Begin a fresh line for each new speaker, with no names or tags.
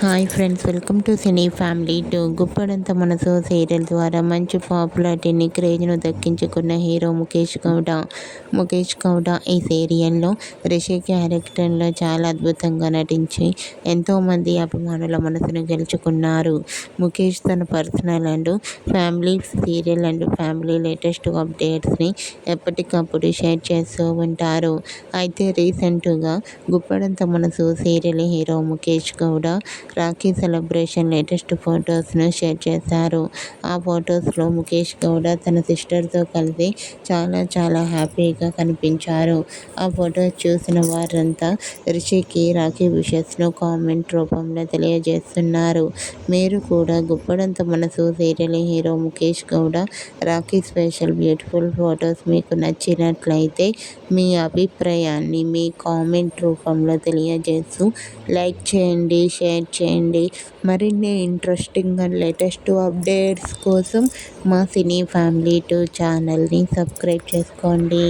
Hi friends, welcome to cine family to. గుప్పడంత మనసు serial ద్వారా మంచి పాపులారిటీని, క్రేజ్ను దక్కించుకున్న హీరో ముఖేష్ గౌడ ఈ సీరియల్లో రిషి క్యారెక్టర్లో చాలా అద్భుతంగా నటించి ఎంతోమంది అభిమానుల మనసును గెలుచుకున్నారు. ముఖేష్ తన personal and family serial and family latest అప్డేట్స్ని ఎప్పటికప్పుడు షేర్ చేస్తూ ఉంటారు. అయితే రీసెంట్గా గుప్పడంత మనసు serial hero Mukesh Gowda Rakhi celebration latest ఫొటోస్ను షేర్ చేశారు. ఆ ఫొటోస్లో ముఖేష్ గౌడ తన సిస్టర్తో కలిసి చాలా హ్యాపీగా కనిపించారు. ఆ ఫొటోస్ చూసిన వారంతా రిషికి రాఖీ విషెస్ను కామెంట్ రూపంలో తెలియజేస్తున్నారు. మీరు కూడా గుప్పడంత మనసు serial hero Mukesh Gowda Rakhi special beautiful photos మీకు నచ్చినట్లయితే మీ అభిప్రాయాన్ని మీ కామెంట్ రూపంలో తెలియజేస్తూ లైక్ చేయండి, షేర్ చేయండి. మరిన్ని ఇంట్రెస్టింగ్ అండ్ లేటెస్ట్ అప్డేట్స్ కోసం మా సినీ ఫ్యామిలీ 2 ఛానల్ని సబ్స్క్రైబ్ చేసుకోండి.